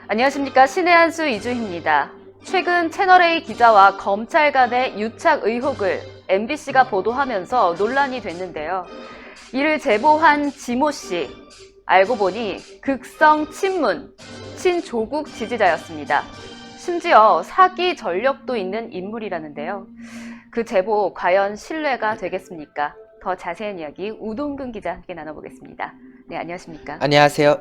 안녕하십니까. 신의 한수 이주희입니다. 최근 채널A 기자와 검찰 간의 유착 의혹을 MBC가 보도하면서 논란이 됐는데요. 이를 제보한 지모 씨, 알고 보니 극성 친문, 친조국 지지자였습니다. 심지어 사기 전력도 있는 인물이라는데요. 그 제보 과연 신뢰가 되겠습니까? 더 자세한 이야기 우동근 기자 함께 나눠보겠습니다. 네, 안녕하십니까? 안녕하세요.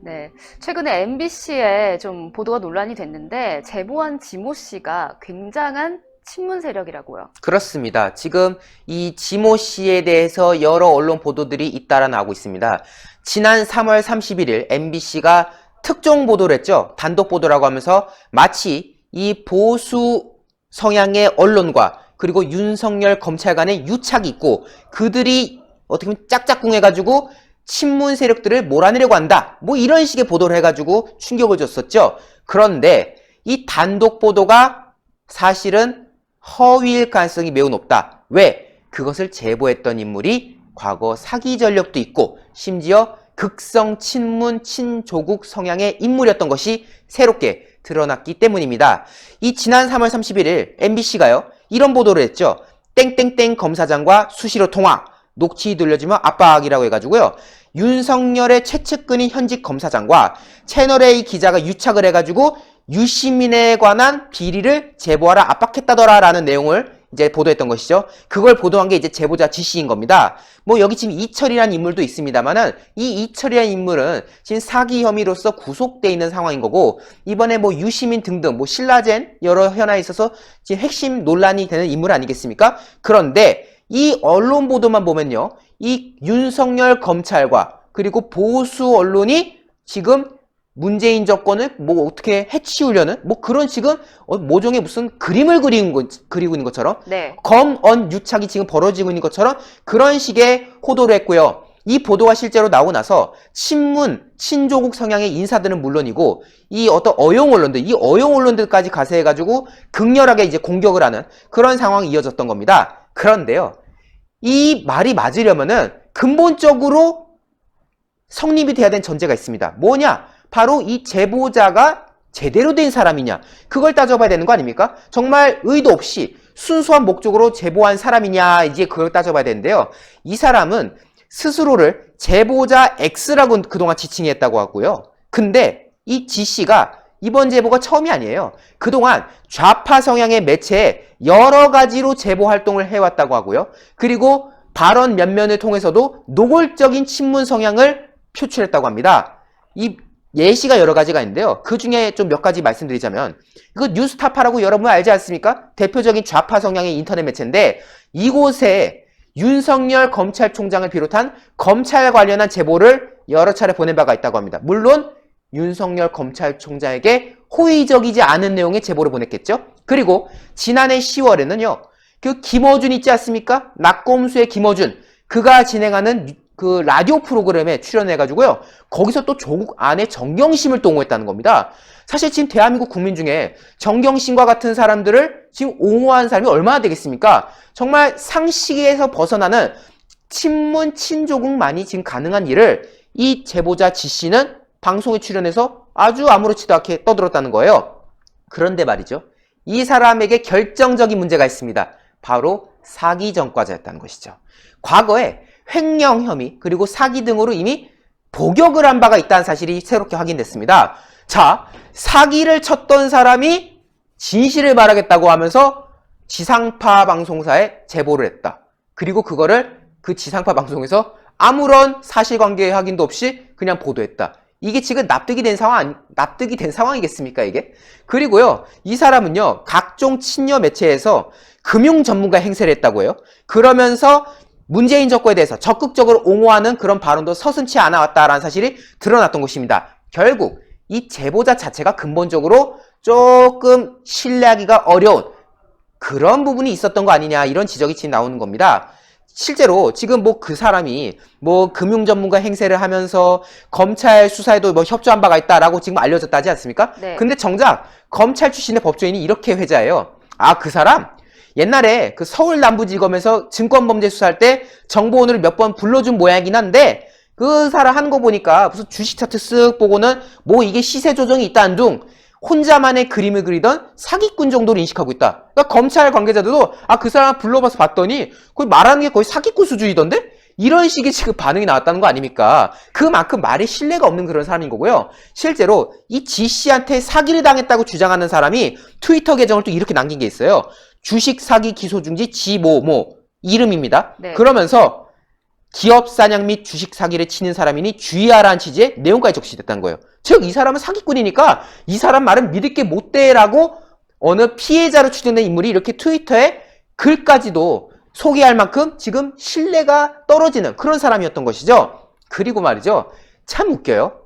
네, 최근에 MBC에 좀 보도가 논란이 됐는데 제보한 지모 씨가 굉장한 친문 세력이라고요. 그렇습니다. 지금 이 지모 씨에 대해서 여러 언론 보도들이 잇따라 나오고 있습니다. 지난 3월 31일 MBC가 특종 보도를 했죠. 단독 보도라고 하면서 마치 이 보수 성향의 언론과 그리고 윤석열 검찰 간의 유착이 있고 그들이 어떻게 보면 짝짝꿍해가지고 친문 세력들을 몰아내려고 한다. 뭐 이런 식의 보도를 해가지고 충격을 줬었죠. 그런데 이 단독 보도가 사실은 허위일 가능성이 매우 높다. 왜? 그것을 제보했던 인물이 과거 사기 전력도 있고 심지어 극성 친문 친조국 성향의 인물이었던 것이 새롭게 드러났기 때문입니다. 이 지난 3월 31일 MBC가요. 이런 보도를 했죠. 땡땡땡 검사장과 수시로 통화. 녹취 들려주면 압박이라고 해가지고요. 윤석열의 최측근인 현직 검사장과 채널A 기자가 유착을 해가지고 유시민에 관한 비리를 제보하라 압박했다더라 라는 내용을 이제 보도했던 것이죠. 그걸 보도한 게 이제 제보자 지씨인 겁니다. 뭐 여기 지금 이철이라는 인물도 있습니다만은 이 이철이라는 인물은 지금 사기 혐의로서 구속돼 있는 상황인 거고 이번에 뭐 유시민 등등 뭐 신라젠 여러 현안에 있어서 지금 핵심 논란이 되는 인물 아니겠습니까? 그런데 이 언론 보도만 보면요. 이 윤석열 검찰과 그리고 보수 언론이 지금 문재인 정권을 뭐 어떻게 해치우려는 뭐 그런 지금 모종의 무슨 그림을 그리고 있는 것처럼 네. 검언 유착이 지금 벌어지고 있는 것처럼 그런 식의 호도를 했고요. 이 보도가 실제로 나오고 나서 친문, 친조국 성향의 인사들은 물론이고 이 어떤 어용 언론들, 이 어용 언론들까지 가세해가지고 극렬하게 이제 공격을 하는 그런 상황이 이어졌던 겁니다. 그런데요. 이 말이 맞으려면은 근본적으로 성립이 돼야 되는 전제가 있습니다. 뭐냐? 바로 이 제보자가 제대로 된 사람이냐? 그걸 따져봐야 되는 거 아닙니까? 정말 의도 없이 순수한 목적으로 제보한 사람이냐? 이제 그걸 따져봐야 되는데요. 이 사람은 스스로를 제보자 X라고 그동안 지칭했다고 하고요. 근데 이 G씨가 이번 제보가 처음이 아니에요. 그동안 좌파 성향의 매체에 여러 가지로 제보 활동을 해왔다고 하고요. 그리고 발언 면면을 통해서도 노골적인 친문 성향을 표출했다고 합니다. 이 예시가 여러 가지가 있는데요. 그 중에 좀 몇 가지 말씀드리자면 이거 뉴스타파라고 여러분 알지 않습니까? 대표적인 좌파 성향의 인터넷 매체인데 이곳에 윤석열 검찰총장을 비롯한 검찰 관련한 제보를 여러 차례 보낸 바가 있다고 합니다. 물론 윤석열 검찰총장에게 호의적이지 않은 내용의 제보를 보냈겠죠. 그리고 지난해 10월에는요. 그 김어준 있지 않습니까? 낙검수의 김어준. 그가 진행하는 그 라디오 프로그램에 출연해가지고요. 거기서 또 조국 아내 정경심을 또 옹호했다는 겁니다. 사실 지금 대한민국 국민 중에 정경심과 같은 사람들을 지금 옹호하는 사람이 얼마나 되겠습니까? 정말 상식에서 벗어나는 친문, 친조국만이 지금 가능한 일을 이 제보자 지씨는 방송에 출연해서 아주 아무렇지도 않게 떠들었다는 거예요. 그런데 말이죠. 이 사람에게 결정적인 문제가 있습니다. 바로 사기 전과자였다는 것이죠. 과거에 횡령 혐의 그리고 사기 등으로 이미 복역을 한 바가 있다는 사실이 새롭게 확인됐습니다. 자, 사기를 쳤던 사람이 진실을 말하겠다고 하면서 지상파 방송사에 제보를 했다. 그리고 그거를 그 지상파 방송에서 아무런 사실관계 확인도 없이 그냥 보도했다. 이게 지금 납득이 된 상황이겠습니까, 이게? 그리고요, 이 사람은요, 각종 친여 매체에서 금융 전문가 행세를 했다고 해요. 그러면서 문재인 정권에 대해서 적극적으로 옹호하는 그런 발언도 서슴지 않아 왔다라는 사실이 드러났던 것입니다. 결국 이 제보자 자체가 근본적으로 조금 신뢰하기가 어려운 그런 부분이 있었던 거 아니냐 이런 지적이 지금 나오는 겁니다. 실제로 지금 뭐 그 사람이 뭐 금융 전문가 행세를 하면서 검찰 수사에도 뭐 협조한 바가 있다라고 지금 알려졌다지 않습니까? 네. 근데 정작 검찰 출신의 법조인이 이렇게 회자해요. 아, 그 사람 옛날에 그 서울남부지검에서 증권범죄 수사할 때 정보원을 몇 번 불러준 모양이긴 한데 그 사람 하는 거 보니까 무슨 주식 차트 쓱 보고는 뭐 이게 시세 조정이 있다는 둥 혼자만의 그림을 그리던 사기꾼 정도로 인식하고 있다. 그러니까 검찰 관계자들도 그 사람 불러봐서 봤더니 거의 말하는 게 거의 사기꾼 수준이던데? 이런 식의 지금 반응이 나왔다는 거 아닙니까? 그만큼 말에 신뢰가 없는 그런 사람인 거고요. 실제로 이 지 씨한테 사기를 당했다고 주장하는 사람이 트위터 계정을 또 이렇게 남긴 게 있어요. 주식 사기 기소 중지 지모모 이름입니다. 네. 그러면서 기업 사냥 및 주식 사기를 치는 사람이니 주의하라는 취지의 내용까지 적시됐다는 거예요. 즉 이 사람은 사기꾼이니까 이 사람 말은 믿을 게 못 돼라고 어느 피해자로 추정된 인물이 이렇게 트위터에 글까지도 소개할 만큼 지금 신뢰가 떨어지는 그런 사람이었던 것이죠. 그리고 말이죠. 참 웃겨요.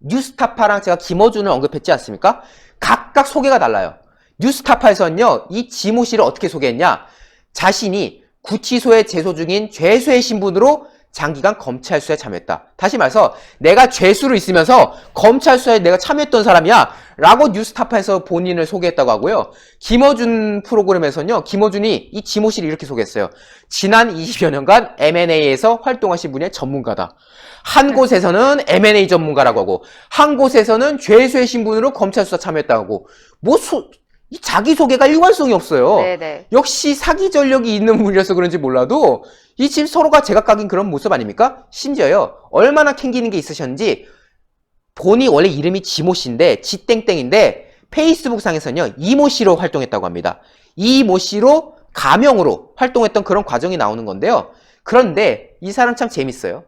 뉴스타파랑 제가 김어준을 언급했지 않습니까? 각각 소개가 달라요. 뉴스타파에서는요. 이 지모 씨를 어떻게 소개했냐. 자신이 구치소에 재소 중인 죄수의 신분으로 장기간 검찰 수사에 참여했다. 다시 말해서 내가 죄수로 있으면서 검찰 수사에 내가 참여했던 사람이야 라고 뉴스타파에서 본인을 소개했다고 하고요. 김어준 프로그램에서는요. 김어준이 이 지모 씨를 이렇게 소개했어요. 지난 20여 년간 M&A에서 활동하신 분의 전문가다. 한 곳에서는 M&A 전문가라고 하고 한 곳에서는 죄수의 신분으로 검찰 수사 참여했다고 하고 이 자기소개가 일관성이 없어요. 네네. 역시 사기 전력이 있는 분이라서 그런지 몰라도 이 지금 서로가 제각각인 그런 모습 아닙니까? 심지어요. 얼마나 캥기는 게 있으셨는지 본이 원래 이름이 지모 씨인데 지땡땡인데 페이스북 상에서는요. 이모 씨로 활동했다고 합니다. 이모 씨로 가명으로 활동했던 그런 과정이 나오는 건데요. 그런데 이 사람 참 재밌어요.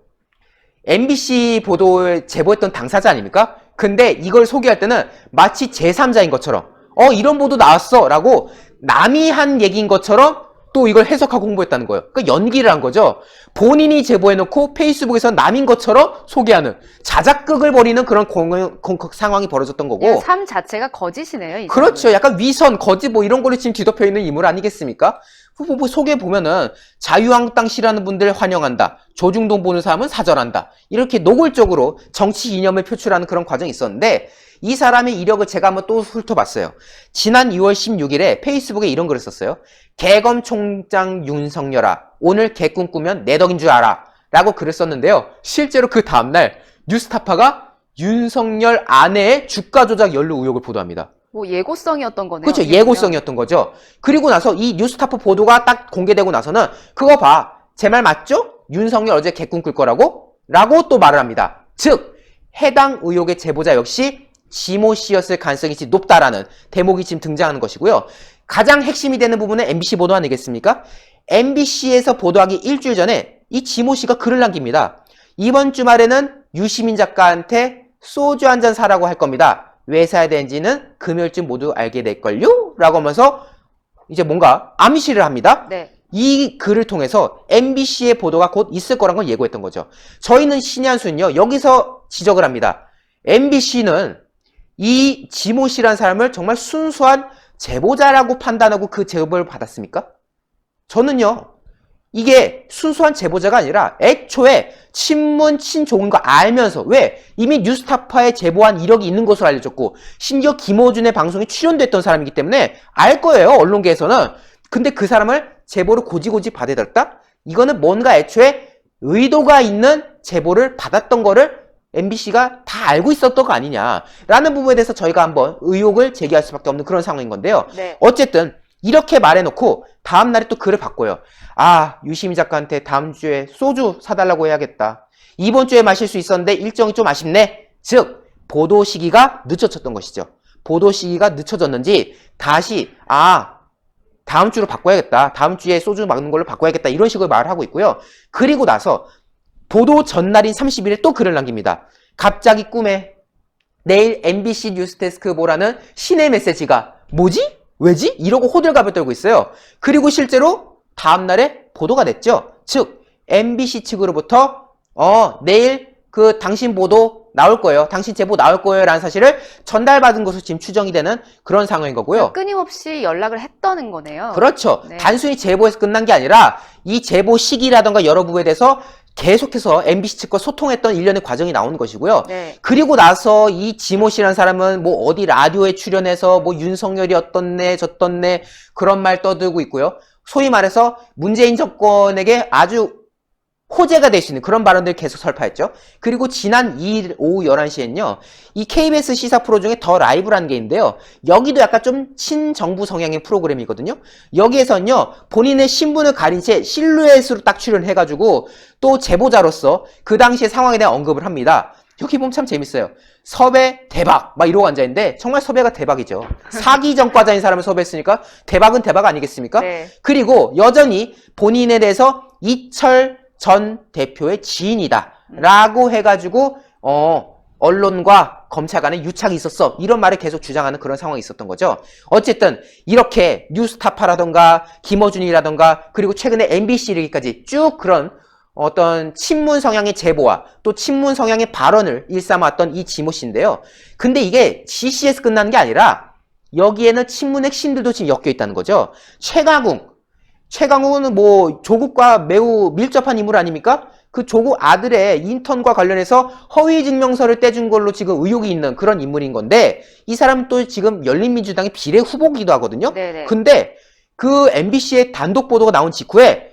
MBC 보도에 제보했던 당사자 아닙니까? 근데 이걸 소개할 때는 마치 제3자인 것처럼 이런 보도 나왔어 라고 남이 한 얘기인 것처럼 또 이걸 해석하고 홍보했다는 거예요. 그러니까 연기를 한 거죠. 본인이 제보해놓고 페이스북에서 남인 것처럼 소개하는 자작극을 벌이는 그런 상황이 벌어졌던 거고. 삶 자체가 거짓이네요. 이 그렇죠. 사람은. 약간 위선, 거짓 뭐 이런 걸로 지금 뒤덮여 있는 인물 아니겠습니까? 뭐 소개 보면은 자유한국당 싫어하는 분들 환영한다. 조중동 보는 사람은 사절한다. 이렇게 노골적으로 정치 이념을 표출하는 그런 과정이 있었는데 이 사람의 이력을 제가 한번 또 훑어봤어요. 지난 2월 16일에 페이스북에 이런 글을 썼어요. 개검총장 윤석열아, 오늘 개꿈 꾸면 내 덕인 줄 알아. 라고 글을 썼는데요. 실제로 그 다음날 뉴스타파가 윤석열 아내의 주가 조작 연루 의혹을 보도합니다. 뭐 예고성이었던 거네요. 그렇죠. 어떻게 보면. 예고성이었던 거죠. 그리고 나서 이 뉴스타파 보도가 딱 공개되고 나서는 그거 봐. 제 말 맞죠? 윤석열 어제 개꿈 꿀 거라고? 라고 또 말을 합니다. 즉 해당 의혹의 제보자 역시 지모 씨였을 가능성이 높다라는 대목이 지금 등장하는 것이고요. 가장 핵심이 되는 부분은 MBC 보도 아니겠습니까? MBC에서 보도하기 일주일 전에 이 지모 씨가 글을 남깁니다. 이번 주말에는 유시민 작가한테 소주 한 잔 사라고 할 겁니다. 왜 사야 되는지는 금요일쯤 모두 알게 될걸요? 라고 하면서 이제 뭔가 암시를 합니다. 네. 이 글을 통해서 MBC의 보도가 곧 있을 거란 걸 예고했던 거죠. 저희는 신의 한 수는요. 여기서 지적을 합니다. MBC는 이 지모 씨라는 사람을 정말 순수한 제보자라고 판단하고 그 제보를 받았습니까? 저는요. 이게 순수한 제보자가 아니라 애초에 친문 친족인 거 알면서 왜? 이미 뉴스타파에 제보한 이력이 있는 것으로 알려졌고 심지어 김어준의 방송에 출연됐던 사람이기 때문에 알 거예요. 언론계에서는. 근데 그 사람을 제보를 고지고지 받아들였다? 이거는 뭔가 애초에 의도가 있는 제보를 받았던 거를 MBC가 다 알고 있었던 거 아니냐라는 부분에 대해서 저희가 한번 의혹을 제기할 수밖에 없는 그런 상황인 건데요. 네. 어쨌든 이렇게 말해놓고 다음 날에 또 글을 바꿔요. 유시민 작가한테 다음 주에 소주 사달라고 해야겠다. 이번 주에 마실 수 있었는데 일정이 좀 아쉽네. 즉 보도 시기가 늦춰졌던 것이죠. 보도 시기가 늦춰졌는지 다시 다음 주로 바꿔야겠다. 다음 주에 소주 먹는 걸로 바꿔야겠다. 이런 식으로 말을 하고 있고요. 그리고 나서 보도 전날인 30일에 또 글을 남깁니다. 갑자기 꿈에 내일 MBC 뉴스데스크 보라는 신의 메시지가 뭐지? 왜지? 이러고 호들갑을 떨고 있어요. 그리고 실제로 다음날에 보도가 됐죠. 즉 MBC 측으로부터 내일 그 당신 보도 나올 거예요. 당신 제보 나올 거예요. 라는 사실을 전달받은 것으로 지금 추정이 되는 그런 상황인 거고요. 끊임없이 연락을 했다는 거네요. 그렇죠. 네. 단순히 제보에서 끝난 게 아니라 이 제보 시기라던가 여러 부분에 대해서 계속해서 MBC 측과 소통했던 일련의 과정이 나오는 것이고요. 네. 그리고 나서 이 지모 씨라는 사람은 뭐 어디 라디오에 출연해서 뭐 윤석열이 어떻네 저떻네 그런 말 떠들고 있고요. 소위 말해서 문재인 정권에게 아주 호재가 될 수 있는 그런 발언들을 계속 설파했죠. 그리고 지난 2일 오후 11시엔요. 이 KBS 시사 프로 중에 더 라이브라는 게 있는데요. 여기도 약간 좀 친정부 성향의 프로그램이거든요. 여기에서는요. 본인의 신분을 가린 채 실루엣으로 딱 출연해가지고 또 제보자로서 그 당시의 상황에 대한 언급을 합니다. 여기 보면 참 재밌어요. 섭외 대박 막 이러고 앉아있는데 정말 섭외가 대박이죠. 사기 전과자인 사람을 섭외했으니까 대박은 대박 아니겠습니까? 네. 그리고 여전히 본인에 대해서 이철 전 대표의 지인이다 라고 해가지고 언론과 검찰 간에 유착이 있었어 이런 말을 계속 주장하는 그런 상황이 있었던 거죠. 어쨌든 이렇게 뉴스타파라던가 김어준이라던가 그리고 최근에 MBC 이르기까지 쭉 그런 어떤 친문 성향의 제보와 또 친문 성향의 발언을 일삼았던 이 지모 씨인데요. 근데 이게 GC에서 끝나는 게 아니라 여기에는 친문 핵심들도 지금 엮여 있다는 거죠. 최강욱은 뭐 조국과 매우 밀접한 인물 아닙니까? 그 조국 아들의 인턴과 관련해서 허위 증명서를 떼준 걸로 지금 의혹이 있는 그런 인물인 건데 이 사람은 또 지금 열린민주당의 비례 후보기도 하거든요. 네네. 근데 그 MBC의 단독 보도가 나온 직후에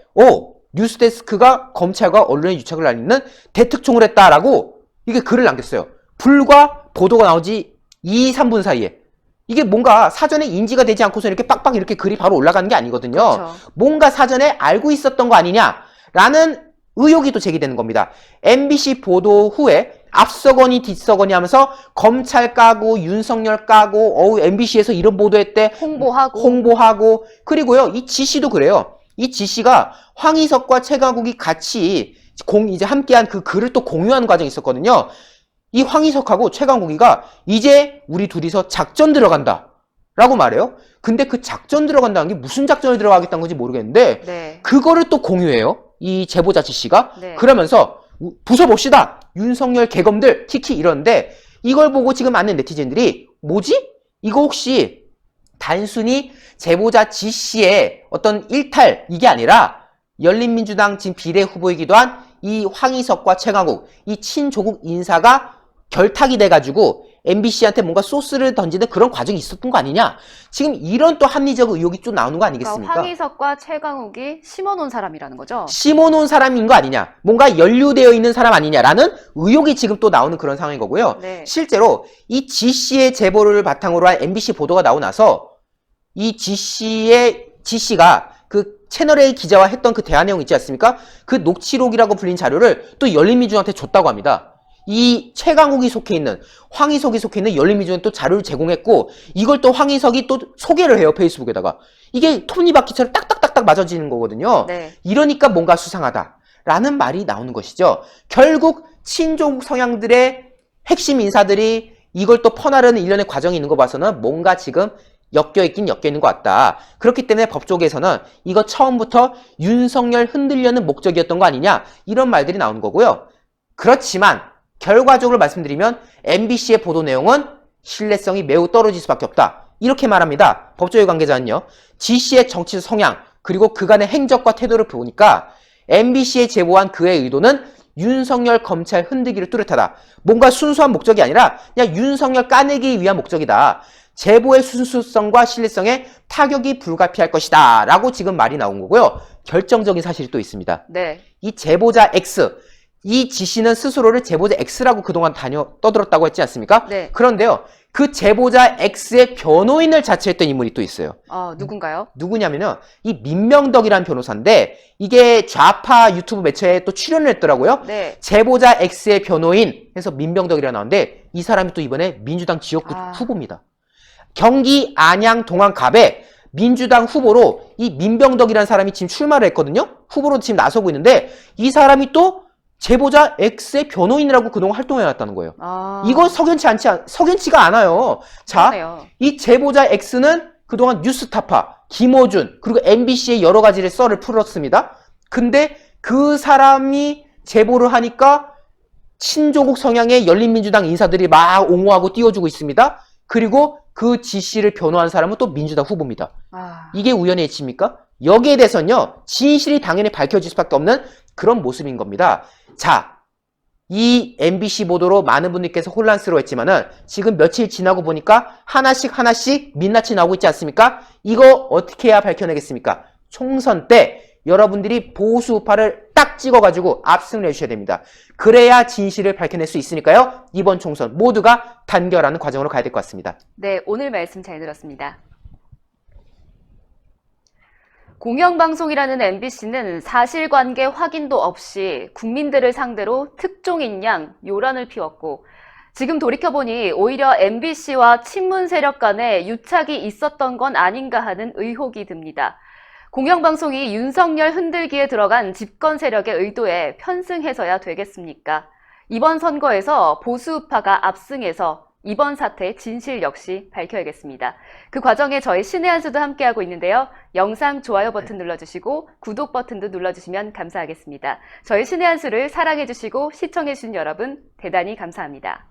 뉴스데스크가 검찰과 언론의 유착을 알리는 대특종을 했다라고 이게 글을 남겼어요. 불과 보도가 나오지 2, 3분 사이에. 이게 뭔가 사전에 인지가 되지 않고서 이렇게 빡빡 이렇게 글이 바로 올라가는 게 아니거든요. 그렇죠. 뭔가 사전에 알고 있었던 거 아니냐라는 의혹이 또 제기되는 겁니다. MBC 보도 후에 앞서거니 뒤서거니 하면서 검찰 까고 윤석열 까고 MBC에서 이런 보도했대 홍보하고 그리고요 이 지씨도 그래요. 이 지씨가 황희석과 최강욱이 같이 이제 함께한 그 글을 또 공유하는 과정이 있었거든요. 이 황희석하고 최강욱이가 이제 우리 둘이서 작전 들어간다 라고 말해요. 근데 그 작전 들어간다는 게 무슨 작전을 들어가겠다는 건지 모르겠는데 네. 그거를 또 공유해요. 이 제보자 지씨가. 네. 그러면서 부숴봅시다. 윤석열 개검들 키키 이러는데 이걸 보고 지금 많은 네티즌들이 뭐지? 이거 혹시 단순히 제보자 지씨의 어떤 일탈 이게 아니라 열린민주당 지금 비례 후보이기도 한 이 황희석과 최강욱 이 친조국 인사가 결탁이 돼가지고 MBC한테 뭔가 소스를 던지는 그런 과정이 있었던 거 아니냐. 지금 이런 또 합리적 의혹이 좀 나오는 거 아니겠습니까? 그러니까 황희석과 최강욱이 심어놓은 사람이라는 거죠. 심어놓은 사람인 거 아니냐. 뭔가 연루되어 있는 사람 아니냐라는 의혹이 지금 또 나오는 그런 상황인 거고요. 네. 실제로 이 지씨의 제보를 바탕으로 한 MBC 보도가 나오고 나서 이 지씨가 그 채널A 기자와 했던 그 대화 내용 있지 않습니까? 그 녹취록이라고 불린 자료를 또 열린민주당한테 줬다고 합니다. 이 최강욱이 속해 있는 황희석이 속해 있는 열린민주당에 또 자료를 제공했고 이걸 또 황희석이 또 소개를 해요. 페이스북에다가. 이게 톱니바퀴처럼 딱딱딱딱 맞아지는 거거든요. 네. 이러니까 뭔가 수상하다라는 말이 나오는 것이죠. 결국 친조국 성향들의 핵심 인사들이 이걸 또 퍼나르는 일련의 과정이 있는 거 봐서는 뭔가 지금 엮여있는 것 같다. 그렇기 때문에 법조계에서는 이거 처음부터 윤석열 흔들려는 목적이었던 거 아니냐 이런 말들이 나오는 거고요. 그렇지만 결과적으로 말씀드리면 MBC의 보도 내용은 신뢰성이 매우 떨어질 수밖에 없다. 이렇게 말합니다. 법조계 관계자는요. 지씨의 정치적 성향 그리고 그간의 행적과 태도를 보니까 MBC에 제보한 그의 의도는 윤석열 검찰 흔들기를 뚜렷하다. 뭔가 순수한 목적이 아니라 그냥 윤석열 까내기 위한 목적이다. 제보의 순수성과 신뢰성에 타격이 불가피할 것이다 라고 지금 말이 나온 거고요. 결정적인 사실이 또 있습니다. 네. 이 제보자 X, 이 지씨는 스스로를 제보자 X라고 그동안 떠들었다고 했지 않습니까? 네. 그런데요. 그 제보자 X의 변호인을 자처했던 인물이 또 있어요. 누군가요? 누구냐면요. 이 민명덕이라는 변호사인데 이게 좌파 유튜브 매체에 또 출연을 했더라고요. 네. 제보자 X의 변호인 해서 민명덕이라 나오는데 이 사람이 또 이번에 민주당 지역구 후보입니다. 경기 안양 동안갑에 민주당 후보로 이 민병덕이라는 사람이 지금 출마를 했거든요. 후보로 지금 나서고 있는데 이 사람이 또 제보자 X의 변호인이라고 그동안 활동해왔다는 거예요. 이거 석연치가 않아요. 자, 그러네요. 이 제보자 X는 그동안 뉴스타파, 김어준, 그리고 MBC의 여러 가지를 썰을 풀었습니다. 근데 그 사람이 제보를 하니까 친조국 성향의 열린민주당 인사들이 막 옹호하고 띄워주고 있습니다. 그리고 그 지씨를 변호한 사람은 또 민주당 후보입니다. 이게 우연의 일치입니까? 여기에 대해서는요. 진실이 당연히 밝혀질 수밖에 없는 그런 모습인 겁니다. 자, 이 MBC 보도로 많은 분들께서 혼란스러워했지만은 지금 며칠 지나고 보니까 하나씩 민낯이 나오고 있지 않습니까? 이거 어떻게 해야 밝혀내겠습니까? 총선 때 여러분들이 보수 우파를 딱 찍어가지고 압승을 해주셔야 됩니다. 그래야 진실을 밝혀낼 수 있으니까요. 이번 총선 모두가 단결하는 과정으로 가야 될 것 같습니다. 네, 오늘 말씀 잘 들었습니다. 공영방송이라는 MBC는 사실관계 확인도 없이 국민들을 상대로 특종인 양 요란을 피웠고 지금 돌이켜보니 오히려 MBC와 친문 세력 간에 유착이 있었던 건 아닌가 하는 의혹이 듭니다. 공영방송이 윤석열 흔들기에 들어간 집권 세력의 의도에 편승해서야 되겠습니까? 이번 선거에서 보수우파가 압승해서 이번 사태의 진실 역시 밝혀야겠습니다. 그 과정에 저희 신의 한 수도 함께하고 있는데요. 영상 좋아요 버튼 눌러주시고 구독 버튼도 눌러주시면 감사하겠습니다. 저희 신의 한 수를 사랑해주시고 시청해주신 여러분 대단히 감사합니다.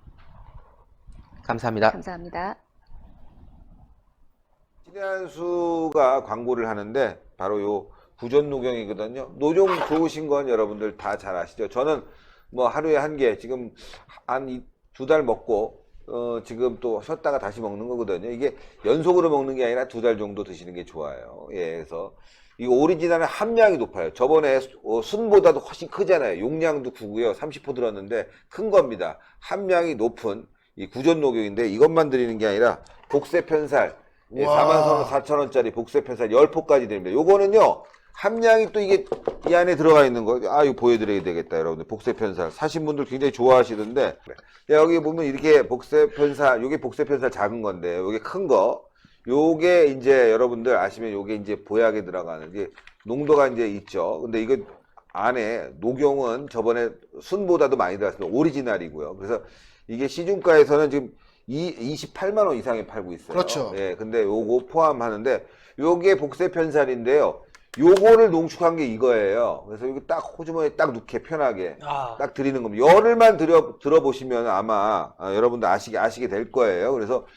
감사합니다. 감사합니다. 신의 한 수가 광고를 하는데 바로 요 구전 녹용이거든요. 녹용 좋으신 건 여러분들 다 잘 아시죠? 저는 뭐 하루에 한 개 지금 한 2달 먹고 지금 또 쉬었다가 다시 먹는 거거든요. 이게 연속으로 먹는 게 아니라 2달 정도 드시는 게 좋아요. 예, 그래서 이 오리지널은 함량이 높아요. 저번에 순보다도 훨씬 크잖아요. 용량도 크고요. 30% 들었는데 큰 겁니다. 함량이 높은 이 구전 녹용인데 이것만 드리는 게 아니라 복세 편살 예, 44,000원짜리 복세 편살 10포까지 드립니다. 요거는요. 함량이 또 이게 이 안에 들어가 있는 거, 이거 보여드려야 되겠다, 여러분들. 복세편살. 사신 분들 굉장히 좋아하시던데, 여기 보면 이렇게 복세편살, 요게 복세편살 작은 건데, 요게 큰 거, 요게 이제 여러분들 아시면 요게 이제 보약에 들어가는, 이제 농도가 이제 있죠. 근데 이거 안에 녹용은 저번에 순보다도 많이 들어갔습니다. 오리지널이고요. 그래서 이게 시중가에서는 지금 28만원 이상에 팔고 있어요. 그렇죠. 예, 근데 요거 포함하는데, 요게 복세편살인데요. 요거를 농축한 게 이거예요. 그래서 이거 딱 호주머니에 딱 넣게 편하게 딱 드리는 겁니다. 열흘만 들어보시면 아마 여러분들 아시게 될 거예요. 그래서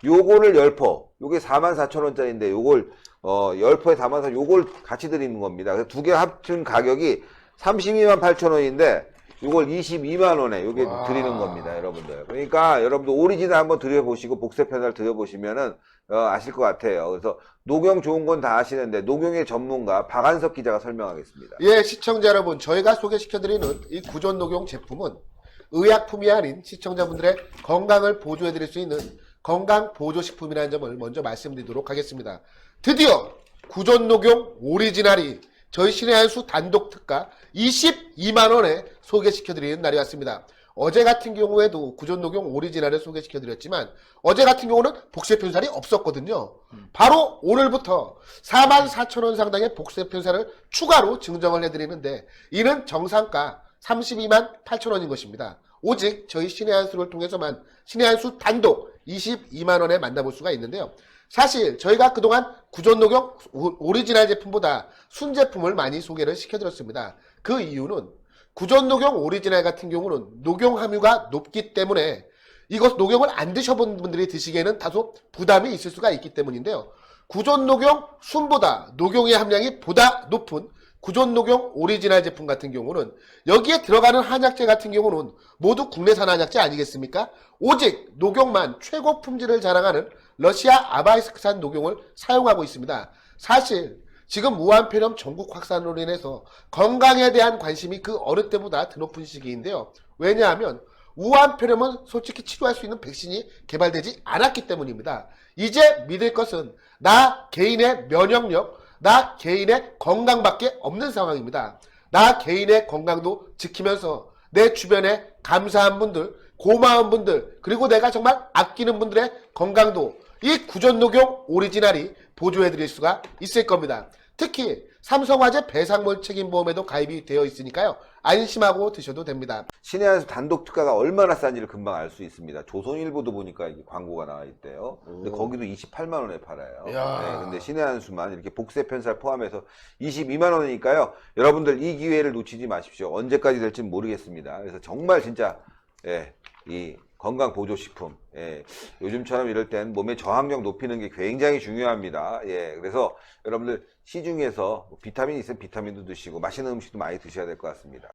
요거를 10포, 요게 44,000원짜리인데 요걸 10포에 담아서 요걸 같이 드리는 겁니다. 그래서 두 개 합친 가격이 328,000원인데 요걸 22만원에 요게 드리는 겁니다, 여러분들. 그러니까 여러분들 오리지널 한번 드려보시고 복세편살 드려보시면은 아실 것 같아요. 그래서 녹용 좋은 건 다 아시는데 녹용의 전문가 박한석 기자가 설명하겠습니다. 예, 시청자 여러분, 저희가 소개시켜드리는 이 구전 녹용 제품은 의약품이 아닌 시청자분들의 건강을 보조해드릴 수 있는 건강보조식품이라는 점을 먼저 말씀드리도록 하겠습니다. 드디어 구전 녹용 오리지널이 저희 신의 한 수 단독 특가 22만원에 소개시켜드리는 날이 왔습니다. 어제 같은 경우에도 구전 녹용 오리지널을 소개시켜드렸지만 어제 같은 경우는 복세편살이 없었거든요. 바로 오늘부터 44,000원 상당의 복세편살을 추가로 증정을 해드리는데 이는 정상가 32만 8천원인 것입니다. 오직 저희 신의 한 수를 통해서만 신의 한 수 단독 22만원에 만나볼 수가 있는데요. 사실 저희가 그동안 구전 녹용 오리지널 제품보다 순제품을 많이 소개를 시켜드렸습니다. 그 이유는 구전 녹용 오리지널 같은 경우는 녹용 함유가 높기 때문에 이것 녹용을 안 드셔본 분들이 드시기에는 다소 부담이 있을 수가 있기 때문인데요. 구전 녹용 순보다 녹용의 함량이 보다 높은 구전 녹용 오리지널 제품 같은 경우는 여기에 들어가는 한약재 같은 경우는 모두 국내산 한약재 아니겠습니까? 오직 녹용만 최고 품질을 자랑하는 러시아 아바이스크산 녹용을 사용하고 있습니다. 사실 지금 우한폐렴 전국 확산으로 인해서 건강에 대한 관심이 그 어느 때보다 드높은 시기인데요. 왜냐하면 우한폐렴은 솔직히 치료할 수 있는 백신이 개발되지 않았기 때문입니다. 이제 믿을 것은 나 개인의 면역력, 나 개인의 건강밖에 없는 상황입니다. 나 개인의 건강도 지키면서 내 주변에 감사한 분들, 고마운 분들, 그리고 내가 정말 아끼는 분들의 건강도 이 구전 녹용 오리지널이 보조해드릴 수가 있을 겁니다. 특히 삼성화재 배상물 책임보험에도 가입이 되어 있으니까요. 안심하고 드셔도 됩니다. 신의 한 수 단독 특가가 얼마나 싼지를 금방 알 수 있습니다. 조선일보도 보니까 이게 광고가 나와 있대요. 근데 거기도 28만 원에 팔아요. 네, 근데 신의 한 수만 이렇게 복세 편살 포함해서 22만 원이니까요. 여러분들 이 기회를 놓치지 마십시오. 언제까지 될지는 모르겠습니다. 그래서 정말 진짜 예, 이 건강 보조식품. 예, 요즘처럼 이럴 땐 몸의 저항력 높이는 게 굉장히 중요합니다. 예, 그래서 여러분들 시중에서 비타민 있으면 비타민도 드시고 맛있는 음식도 많이 드셔야 될 것 같습니다.